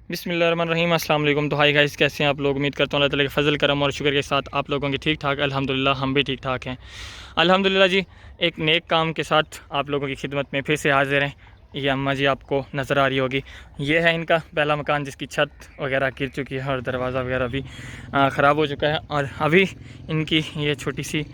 बिस्मिल्लाहिर्रहमानिर्रहीम अस्सलाम वालेकुम। तो हाय गाइस, कैसे हैं आप लोग? उम्मीद करता हूँ अल्लाह ताला के फजल करम और शुक्र के साथ आप लोगों की ठीक ठाक। अल्हम्दुलिल्लाह हम भी ठीक ठाक हैं अल्हम्दुलिल्लाह जी। एक नेक काम के साथ आप लोगों की खिदमत में फिर से हाजिर हैं। ये अम्मा जी आपको नज़र आ रही होगी, ये है इनका पहला मकान जिसकी छत वगैरह गिर चुकी है और दरवाज़ा वगैरह भी ख़राब हो चुका है। और अभी इनकी ये छोटी सी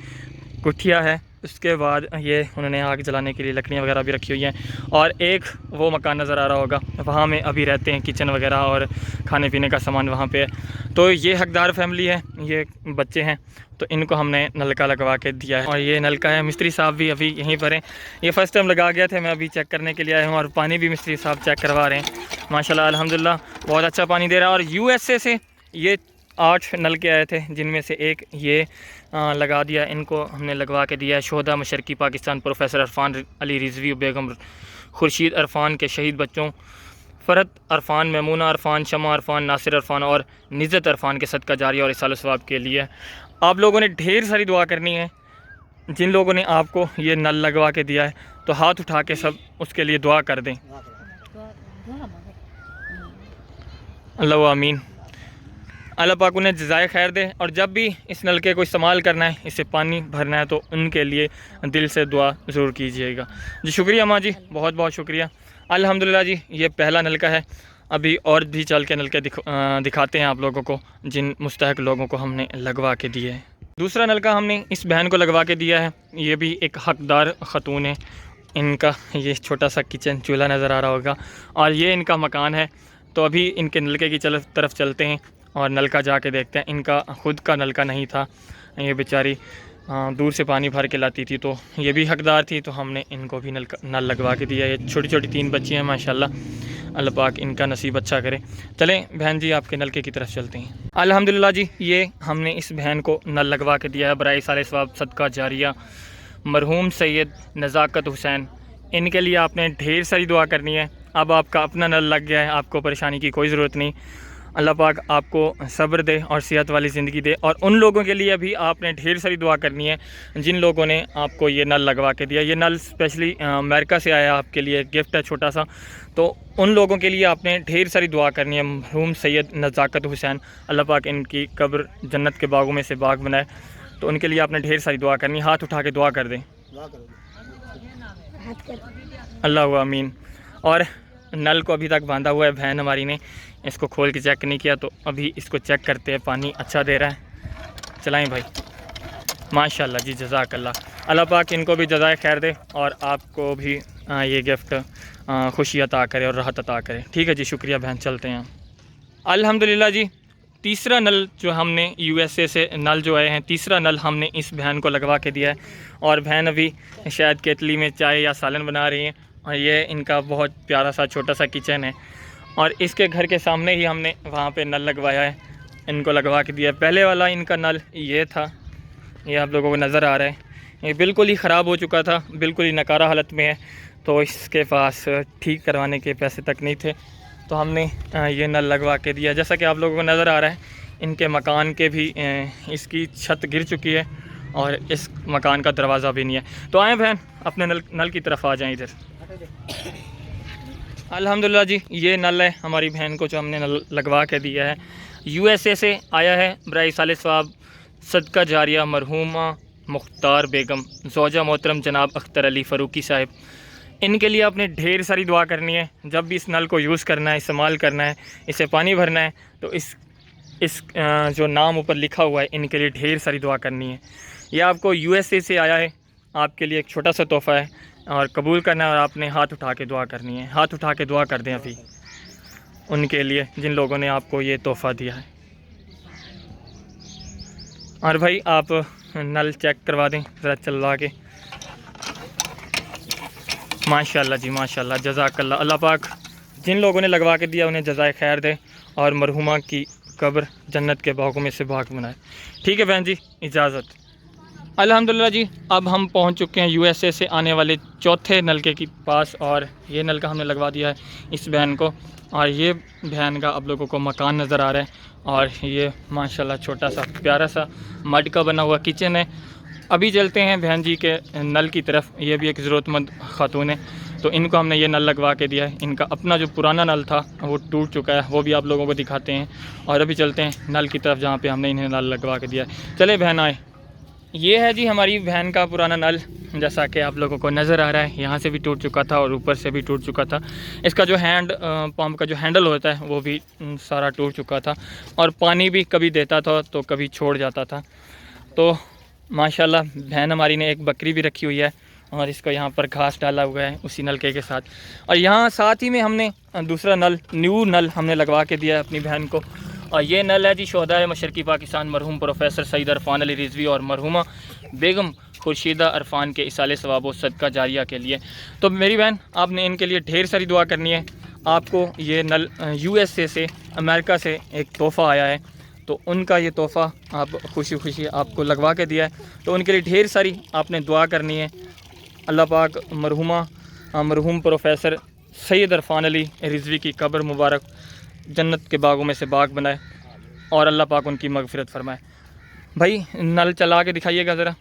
कुठिया है, उसके बाद ये उन्होंने आग जलाने के लिए लकड़ियाँ वगैरह भी रखी हुई हैं। और एक वो मकान नज़र आ रहा होगा, वहाँ में अभी रहते हैं, किचन वगैरह और खाने पीने का सामान वहाँ पे है। तो ये हकदार फैमिली है, ये बच्चे हैं, तो इनको हमने नलका लगवा के दिया है। और ये नलका है, मिस्त्री साहब भी अभी यहीं पर हैं। ये फ़र्स्ट टाइम लगा गया थे, मैं अभी चेक करने के लिए आया हूँ और पानी भी मिस्त्री साहब चेक करवा रहे हैं। माशाल्लाह अल्हम्दुलिल्लाह बहुत अच्छा पानी दे रहा है। और यूएसए से ये 8 नलके आए थे, जिनमें से एक ये लगा दिया, इनको हमने लगवा के दिया है। शोहदा मशरकी पाकिस्तान प्रोफेसर अरफान अली रिजवी बेगम खुर्शीद अरफान के शहीद बच्चों फ़रहत अरफान, मैमूना अरफान, शमा अरफान, नासिर अरफान और निज़त अरफान के सदका जारिया और इसाल सवाब के लिए आप लोगों ने ढेर सारी दुआ करनी है। जिन लोगों ने आपको ये नल लगवा के दिया है तो हाथ उठा के सब उसके लिए दुआ कर दें। अल्लाह आमीन। अल्लाह पाक उन्हें जज़ाए खैर दे। और जब भी इस नलके को इस्तेमाल करना है, इसे पानी भरना है, तो उनके लिए दिल से दुआ ज़रूर कीजिएगा जी। शुक्रिया माँ जी, बहुत बहुत शुक्रिया। अल्हम्दुलिल्लाह जी, ये पहला नलका है। अभी और भी चल के नलके दिखाते हैं आप लोगों को, जिन मुस्तहक लोगों को हमने लगवा के दिए है। दूसरा नलका हमने इस बहन को लगवा के दिया है, ये भी एक हकदार ख़तून है। इनका ये छोटा सा किचन चूल्हा नज़र आ रहा होगा और ये इनका मकान है। तो अभी इनके नलके की तरफ चलते हैं और नलका जाके देखते हैं। इनका ख़ुद का नलका नहीं था, ये बेचारी दूर से पानी भर के लाती थी, तो ये भी हकदार थी, तो हमने इनको भी नल लगवा के दिया। ये छोटी छोटी 3 बच्ची हैं माशाल्लाह, अल्लाह पाक इनका नसीब अच्छा करे। चलें बहन जी, आपके नलके की तरफ चलते हैं। अल्हम्दुलिल्लाह जी, ये हमने इस बहन को नल लगवा के दिया है बराए साले सवाब सदका जारिया मरहूम सैयद नज़ाकत हुसैन। इनके लिए आपने ढेर सारी दुआ करनी है। अब आपका अपना नल लग गया है, आपको परेशानी की कोई ज़रूरत नहीं। अल्लाह पाक आपको सब्र दे और सेहत वाली ज़िंदगी दे। और उन लोगों के लिए भी आपने ढेर सारी दुआ करनी है जिन लोगों ने आपको ये नल लगवा के दिया। ये नल स्पेशली अमेरिका से आया, आपके लिए गिफ्ट है छोटा सा। तो उन लोगों के लिए आपने ढेर सारी दुआ करनी है। मरहूम सैयद नज़ाकत हुसैन, अल्लाह पाक इनकी कब्र जन्नत के बागों में से बाग बनाए, तो उनके लिए आपने ढेर सारी दुआ करनी है। हाथ उठा के दुआ कर दें। अल्लाह आमीन। और नल को अभी तक बांधा हुआ है, बहन हमारी ने इसको खोल के चेक नहीं किया, तो अभी इसको चेक करते हैं। पानी अच्छा दे रहा है, चलाएं भाई। माशाल्लाह जी, जज़ाकल्लाह। अल्लाह पाक इनको भी जज़ाए खैर दे और आपको भी ये गिफ्ट खुशी अता करे और राहत अता करे। ठीक है जी, शुक्रिया बहन, चलते हैं। अल्हम्दुलिल्लाह जी, तीसरा नल जो हमने यूएसए से नल जो आए हैं, तीसरा नल हमने इस बहन को लगवा के दिया है। और बहन अभी शायद केतली में चाय या सालन बना रही हैं। और ये इनका बहुत प्यारा सा छोटा सा किचन है और इसके घर के सामने ही हमने वहाँ पे नल लगवाया है, इनको लगवा के दिया। पहले वाला इनका नल ये था, ये आप लोगों को नज़र आ रहा है, ये बिल्कुल ही ख़राब हो चुका था, बिल्कुल ही नकारा हालत में है। तो इसके पास ठीक करवाने के पैसे तक नहीं थे, तो हमने ये नल लगवा के दिया। जैसा कि आप लोगों को नज़र आ रहा है, इनके मकान के भी इसकी छत गिर चुकी है और इस मकान का दरवाज़ा भी नहीं है। तो आएँ बहन, अपने नल की तरफ आ जाएँ इधर। अल्हम्दुलिल्लाह जी, ये नल है हमारी बहन को जो हमने नल लगवा के दिया है। यूएसए से आया है बराए साले सवाब सदका जारिया मरहूमा मुख्तार बेगम ज़ौजा मोहतरम जनाब अख्तर अली फ़ारूकी साहिब। इनके लिए आपने ढेर सारी दुआ करनी है। जब भी इस नल को यूज़ करना है, इस्तेमाल करना है, इसे पानी भरना है, तो इस जो नाम ऊपर लिखा हुआ है, इनके लिए ढेर सारी दुआ करनी है। यह आपको यूएसए से आया है, आपके लिए एक छोटा सा तोहफ़ा है और कबूल करना है। और आपने हाथ उठा के दुआ करनी है। हाथ उठा के दुआ कर दें अभी उनके लिए जिन लोगों ने आपको ये तोहफ़ा दिया है। और भाई आप नल चेक करवा दें ज़रा चलवा के। माशाल्लाह जी, माशाल्लाह, जज़ाकल्लाह। अल्लाह पाक जिन लोगों ने लगवा के दिया उन्हें जज़ाए खैर दे और मरहुमा की कब्र जन्नत के बागों में से बाग बनाए। ठीक है बहन जी, इजाज़त। अल्हम्दुलिल्लाह जी, अब हम पहुंच चुके हैं यूएसए से आने वाले चौथे नलके के पास और ये नलका हमने लगवा दिया है इस बहन को। और ये बहन का आप लोगों को मकान नज़र आ रहा है और ये माशाल्लाह छोटा सा प्यारा सा मड का बना हुआ किचन है। अभी चलते हैं बहन जी के नल की तरफ। ये भी एक ज़रूरतमंद खातून है, तो इनको हमने ये नल लगवा के दिया है। इनका अपना जो पुराना नल था वो टूट चुका है, वो भी आप लोगों को दिखाते हैं। और अभी चलते हैं नल की तरफ जहाँ पे हमने इन्हें नल लगवा के दिया है। चले बहन आए। ये है जी हमारी वैन का पुराना नल, जैसा कि आप लोगों को नज़र आ रहा है। यहाँ से भी टूट चुका था और ऊपर से भी टूट चुका था। इसका जो पंप का जो हैंडल होता है वो भी सारा टूट चुका था और पानी भी कभी देता था तो कभी छोड़ जाता था। तो माशाल्लाह बहन हमारी ने एक बकरी भी रखी हुई है और इसको यहाँ पर घास डाला हुआ है उसी नलके के साथ। और यहाँ साथ ही में हमने दूसरा न्यू नल हमने लगवा के दिया है अपनी बहन को। और ये नल है जी शोहदा मशरक़ी पाकिस्तान मरहूम प्रोफेसर सईद अरफान अली रिजवी और मरहूमा बेगम खुर्शीदा अरफान के इसाले सवाब व सदका जारिया के लिए। तो मेरी बहन आपने इनके लिए ढेर सारी दुआ करनी है। आपको ये नल USA से अमेरिका से एक तोहफ़ा आया है, तो उनका ये तोहफ़ा आप खुशी खुशी आपको लगवा के दिया है। तो उनके लिए ढेर सारी आपने दुआ करनी है। अल्लाह पाक मरहूम प्रोफेसर सैयद अरफान अली रिजवी की कब्र मुबारक जन्नत के बागों में से बाग बनाए और अल्लाह पाक उनकी मगफिरत फरमाए। भाई नल चला के दिखाइएगा ज़रा।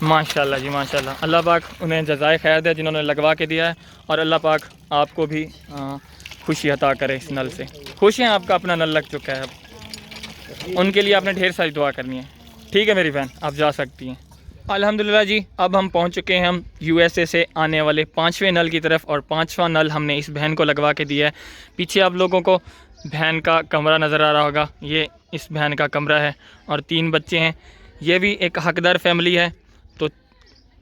माशाल्लाह जी माशाल्लाह। अल्लाह पाक उन्हें जज़ाए खैर दे जिन्होंने लगवा के दिया है और अल्लाह पाक आपको भी खुशी अता करे इस नल से। खुश हैं आपका अपना नल लग चुका है, अब उनके लिए आपने ढेर सारी दुआ करनी है। ठीक है मेरी बहन, आप जा सकती हैं। अल्हम्दुलिल्लाह जी, अब हम पहुंच चुके हैं हम USA से आने वाले 5वें नल की तरफ और 5वां नल हमने इस बहन को लगवा के दिया है। पीछे आप लोगों को बहन का कमरा नज़र आ रहा होगा, ये इस बहन का कमरा है और 3 बच्चे हैं। ये भी एक हकदार फैमिली है। तो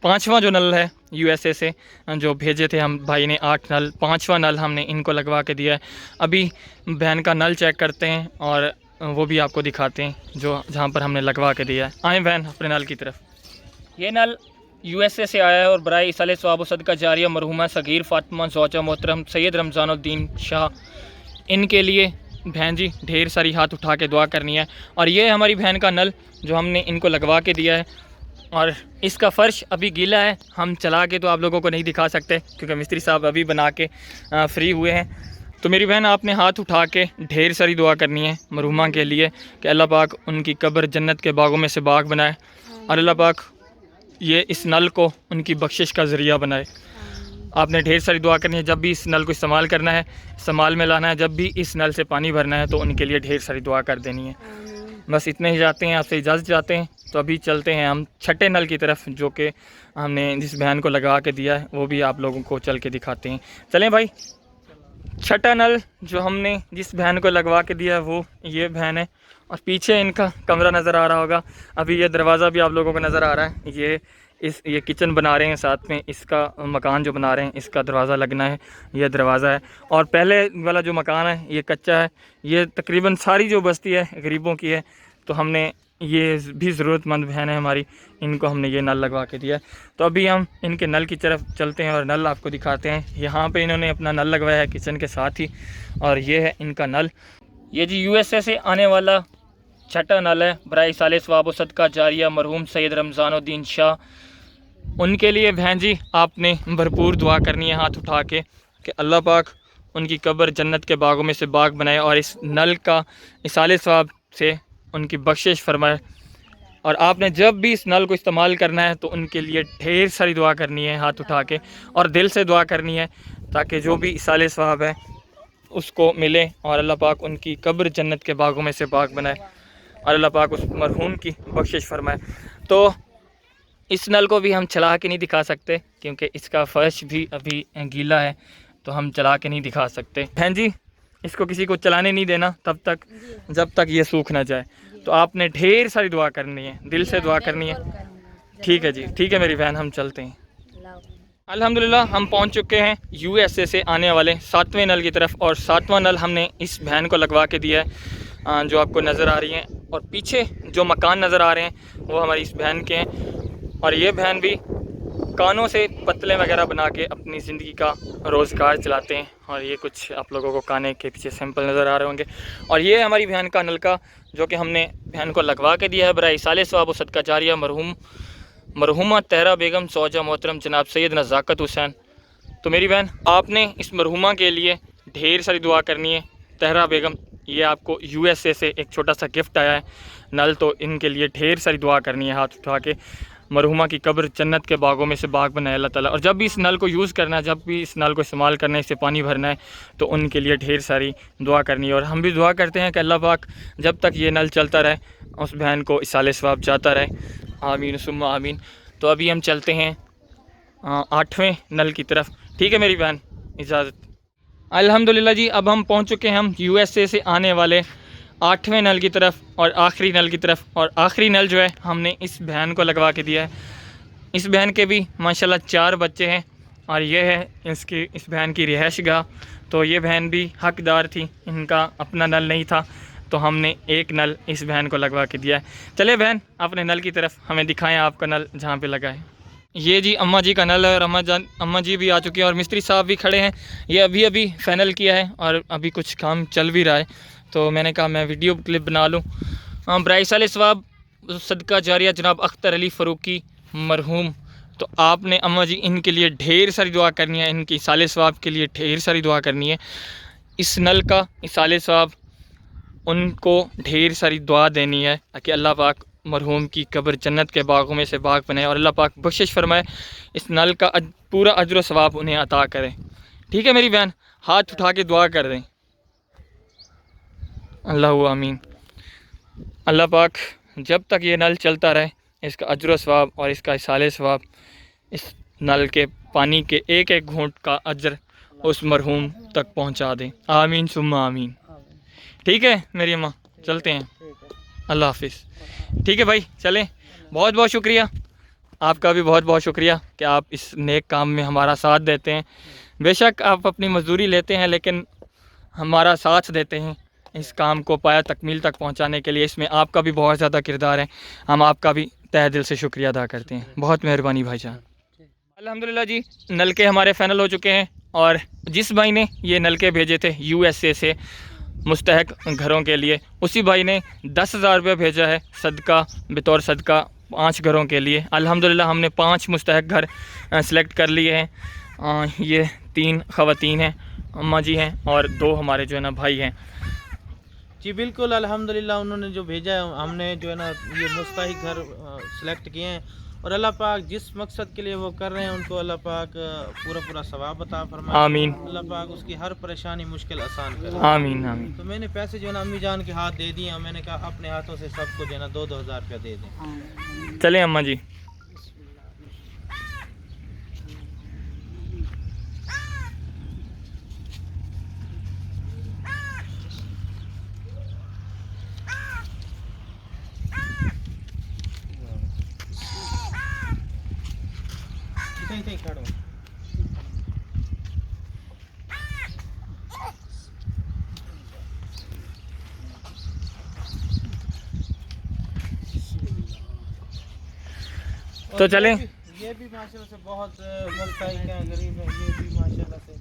5वां जो नल है USA से जो भेजे थे हम भाई ने 8 नल, 5वां नल हमने इनको लगवा के दिया है। अभी बहन का नल चेक करते हैं और वो भी आपको दिखाते हैं जो जहाँ पर हमने लगवा के दिया है। आए बहन अपने नल की तरफ। ये नल USA से आया है और बराए इसाले सवाब व सदका जारिया मरहूमा सगीर फ़ातिमा ज़ौजा मोहतरम सैयद रमज़ानुद्दीन शाह, इनके लिए बहन जी ढेर सारी हाथ उठा के दुआ करनी है। और ये हमारी बहन का नल जो हमने इनको लगवा के दिया है और इसका फ़र्श अभी गीला है, हम चला के तो आप लोगों को नहीं दिखा सकते क्योंकि मिस्त्री साहब अभी बना के फ्री हुए हैं। तो मेरी बहन आपने हाथ उठा के ढेर सारी दुआ करनी है मरहूमा के लिए कि अल्लाह पाक उनकी कब्र जन्नत के बागों में से बाग बनाए और अल्लाह पाक ये इस नल को उनकी बख्शिश का ज़रिया बनाए। आपने ढेर सारी दुआ करनी है। जब भी इस नल को इस्तेमाल करना है, इस्तेमाल में लाना है, जब भी इस नल से पानी भरना है तो उनके लिए ढेर सारी दुआ कर देनी है। बस इतने ही जाते हैं, आपसे इजाज़त चाहते हैं। तो अभी चलते हैं हम छठे नल की तरफ जो कि हमने जिस बहन को लगा के दिया है वो भी आप लोगों को चल के दिखाते हैं। चलें भाई। छठा नल जो हमने जिस बहन को लगवा के दिया है वो ये बहन है और पीछे इनका कमरा नज़र आ रहा होगा। अभी ये दरवाज़ा भी आप लोगों को नज़र आ रहा है। ये किचन बना रहे हैं, साथ में इसका मकान जो बना रहे हैं इसका दरवाज़ा लगना है। ये दरवाज़ा है और पहले वाला जो मकान है ये कच्चा है। ये तकरीबन सारी जो बस्ती है गरीबों की है। तो हमने ये भी ज़रूरतमंद बहन है हमारी, इनको हमने ये नल लगवा के दिया है। तो अभी हम इनके नल की तरफ चलते हैं और नल आपको दिखाते हैं। यहाँ पे इन्होंने अपना नल लगवाया है किचन के साथ ही और ये है इनका नल। ये जी USA से आने वाला छठा नल है बराए साले सवाब व सदका जारिया मरहूम सैयद रमज़ानुद्दीन शाह। उनके लिए बहन जी आपने भरपूर दुआ करनी है हाथ उठा के कि अल्लाह पाक उनकी कब्र जन्नत के बागों में से बाग बनाए और इस नल का इसाले सवाब से उनकी बख्शिश फरमाए। और आपने जब भी इस नल को इस्तेमाल करना है तो उनके लिए ढेर सारी दुआ करनी है हाथ उठा के और दिल से दुआ करनी है ताकि जो भी इसाले सवाब है उसको मिले और अल्लाह पाक उनकी कब्र जन्नत के बागों में से बाग बनाए और अल्लाह पाक उस मरहूम की बख्शिश फरमाए। तो इस नल को भी हम चला के नहीं दिखा सकते क्योंकि इसका फ़र्श भी अभी गीला है, तो हम चला के नहीं दिखा सकते। बहन जी इसको किसी को चलाने नहीं देना तब तक जब तक ये सूख ना जाए। तो आपने ढेर सारी दुआ करनी है, दिल से दुआ करनी है। ठीक है जी, ठीक है मेरी बहन, हम चलते हैं। अल्हम्दुलिल्लाह हम पहुंच चुके हैं USA से आने वाले 7वें नल की तरफ और 7वां नल हमने इस बहन को लगवा के दिया है जो आपको नज़र आ रही हैं। और पीछे जो मकान नज़र आ रहे हैं वो हमारी इस बहन के हैं और ये बहन भी कानों से पतले वगैरह बना के अपनी ज़िंदगी का रोज़गार चलाते हैं। और ये कुछ आप लोगों को काने के पीछे सैंपल नज़र आ रहे होंगे। और ये हमारी बहन का नलका जो कि हमने बहन को लगवा के दिया है बराए साले सवाब व सदका जारिया मरहूमा तहरा बेगम ज़ौजा मोहतरम जनाब सैयद नज़ाकत हुसैन। तो मेरी बहन आपने इस मरहूमा के लिए ढेर सारी दुआ करनी है। तहरा बेगम, ये आपको USA से एक छोटा सा गिफ्ट आया है नल, तो इनके लिए ढेर सारी दुआ करनी है हाथ उठा के। मरहुमा की कब्र जन्नत के बागों में से बाग बनाए अल्लाह ताला। और जब भी इस नल को यूज़ करना है, जब भी इस नल को इस्तेमाल करना है, इससे पानी भरना है, तो उनके लिए ढेर सारी दुआ करनी है। और हम भी दुआ करते हैं कि अल्लाह पाक जब तक ये नल चलता रहे उस बहन को इसाले सवाब जाता रहे। आमीन सुम्मा आमीन। तो अभी हम चलते हैं 8वें नल की तरफ। ठीक है मेरी बहन, इजाज़त। अल्हम्दुलिल्लाह जी, अब हम पहुंच चुके हैं हम USA से आने वाले 8वें नल की तरफ और आखिरी नल की तरफ। और आखिरी नल जो है हमने इस बहन को लगवा के दिया है। इस बहन के भी माशाल्लाह 4 बच्चे हैं और ये है इस बहन की रिहाइश गाह। तो ये बहन भी हकदार थी, इनका अपना नल नहीं था, तो हमने एक नल इस बहन को लगवा के दिया है। चले बहन अपने नल की तरफ, हमें दिखाएं आपका नल जहाँ पे लगा है। ये जी अम्मा जी का नल है और अम्मा जी भी आ चुकी हैं और मिस्त्री साहब भी खड़े हैं। ये अभी फाइनल किया है और अभी कुछ काम चल भी रहा है, तो मैंने कहा मैं वीडियो क्लिप बना लूँ। बराए साले सवाब सदका जारिया जनाब अख्तर अली फ़ारूकी मरहूम। तो आपने अम्मा जी इनके लिए ढेर सारी दुआ करनी है, इनकी साले सवाब के लिए ढेर सारी दुआ करनी है। इस नल का साले सवाब उनको ढेर सारी दुआ देनी है ताकि अल्लाह पाक मरहूम की कब्र जन्नत के बागों में से बाग बनाए और अल्लाह पाक बख्शिश फरमाए, इस नल का पूरा अजर सवाब उन्हें अता करें। ठीक है मेरी बहन, हाथ उठा के दुआ कर दें। अल्लाह आमीन। अल्लाह पाक जब तक ये नल चलता रहे इसका अजर सवाब और इसका इसाले सवाब, इस नल के पानी के एक एक घूंट का अजर उस मरहूम तक पहुंचा दें। आमीन सुम्मा आमीन। ठीक है मेरी अम्मा, चलते हैं। अल्लाह हाफिज़। ठीक है भाई, चलें। बहुत बहुत शुक्रिया आपका भी, बहुत बहुत शुक्रिया कि आप इस नेक काम में हमारा साथ देते हैं। बेशक आप अपनी मजदूरी लेते हैं लेकिन हमारा साथ देते हैं इस काम को पाया तकमील तक पहुंचाने के लिए। इसमें आपका भी बहुत ज़्यादा किरदार है, हम आपका भी तहे दिल से शुक्रिया अदा करते हैं। बहुत मेहरबानी भाईजान। अल्हम्दुलिल्लाह जी, नलके हमारे फ़ाइनल हो चुके हैं और जिस भाई ने ये नलके भेजे थे USA से मुस्तहक घरों के लिए, उसी भाई ने 10,000 रुपये भेजा है सदका, बतौर सदका 5 घरों के लिए। अल्हम्दुलिल्लाह हमने 5 मुस्तहक घर सेलेक्ट कर लिए हैं। ये 3 ख़वातीन हैं, अम्मा जी हैं और 2 हमारे जो है ना भाई हैं। जी बिल्कुल, अल्हम्दुलिल्लाह उन्होंने जो भेजा है, हमने जो है ना ये मुस्तहिक घर सेलेक्ट किए हैं और अल्लाह पाक जिस मकसद के लिए वो कर रहे हैं उनको अल्लाह पाक पूरा सवाब अता फरमाए। आमीन। अल्लाह पाक उसकी हर परेशानी मुश्किल आसान करे। आमीन आमीन। तो मैंने पैसे जो है ना अम्मी जान के हाथ दे दिए, मैंने कहा अपने हाथों से सबको जो है ना 2-2 हज़ार रुपया दे दें। चलें अम्मा जी। खड़ो। तो चलें। ये भी माशाल्लाह से बहुत मुस्तहिक हैं, गरीब हैं, ये भी माशाल्लाह से।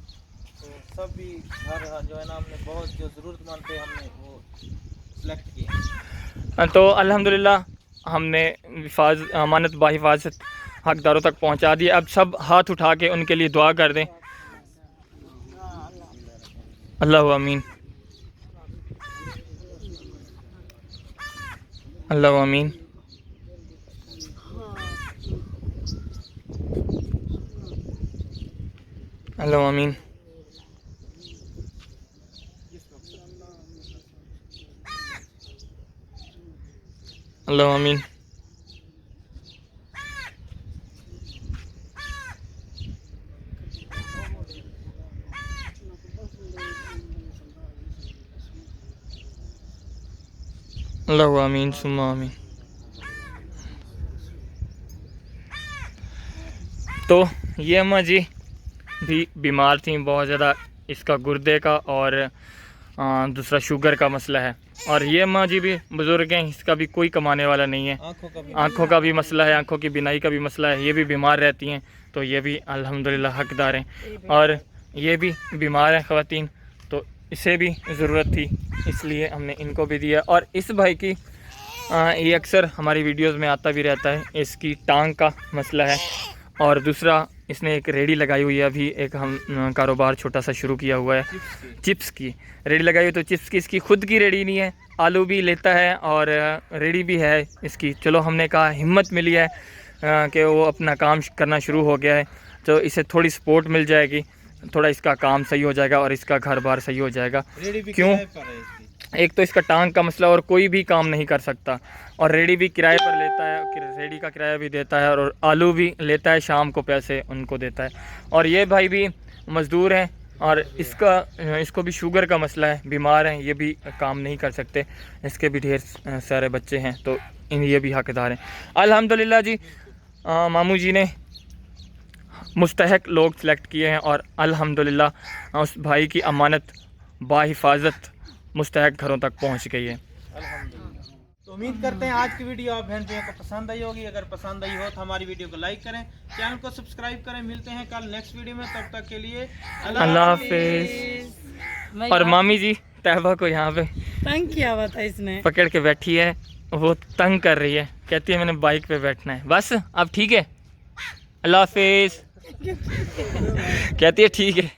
तो सब भी घर जो है ना हमने बहुत जो ज़रूरतमंद थे हमने वो सेलेक्ट किए। तो अल्हम्दुलिल्लाह हमने अमानत बाहिफाजत हकदारों तक पहुंचा दिए। अब सब हाथ उठा के उनके लिए दुआ कर दें। अल्लाह आमीन। अल्लाह आमीन। अल्लाह आमीन। अल्लाह आमीन। अल्लाह आमीन सुम्मा आमीन। तो ये अम्मा जी भी बीमार थी बहुत ज़्यादा, इसका गुर्दे का और दूसरा शुगर का मसला है। और ये अम्मा जी भी बुज़ुर्ग हैं, इसका भी कोई कमाने वाला नहीं है, आँखों का भी मसला है, आँखों की बिनाई का भी मसला है। ये भी बीमार रहती हैं, तो ये भी अल्हम्दुलिल्लाह हकदार हैं। और ये भी बीमार है ख़वातीन, तो इसे भी ज़रूरत थी, इसलिए हमने इनको भी दिया। और इस भाई की ये अक्सर हमारी वीडियोस में आता भी रहता है, इसकी टांग का मसला है। और दूसरा इसने एक रेडी लगाई हुई है, अभी एक हम कारोबार छोटा सा शुरू किया हुआ है, चिप्स की रेडी लगाई हुई। तो चिप्स की इसकी खुद की रेडी नहीं है, आलू भी लेता है और रेडी भी है इसकी। चलो हमने कहा हिम्मत मिली है कि वो अपना काम करना शुरू हो गया है, तो इसे थोड़ी सपोर्ट मिल जाएगी, थोड़ा इसका काम सही हो जाएगा और इसका घर बार सही हो जाएगा। क्यों? एक तो इसका टांग का मसला, और कोई भी काम नहीं कर सकता, और रेडी भी किराए पर लेता है, रेडी का किराया भी देता है, और आलू भी लेता है, शाम को पैसे उनको देता है। और ये भाई भी मज़दूर हैं, और इसको भी शुगर का मसला है, बीमार हैं, ये भी काम नहीं कर सकते, इसके भी ढेर सारे बच्चे हैं, तो ये भी हकदार हैं। अल्हम्दुलिल्लाह जी, मामू जी ने मुस्तहक लोग सेलेक्ट किए हैं, और अल्हम्दुलिल्लाह उस भाई की अमानत बाहिफाजत मुस्तहक घरों तक पहुंच गई है। तो उम्मीद करते हैं आज की वीडियो आप बहन भाइयों को पसंद आई होगी। अगर पसंद आई हो तो हमारी वीडियो को लाइक करें, चैनल को सब्सक्राइब करें। मिलते हैं कल नेक्स्ट वीडियो में, तब तक के लिए अल्लाह हाफिज़। और मामी जी तहबा को यहाँ पे तंग किया हुआ था इसने, पकड़ के बैठी है, वो तंग कर रही है, कहती है मैंने बाइक पे बैठना है। बस अब ठीक है, अल्लाह हाफिज़ कहती है ठीक है।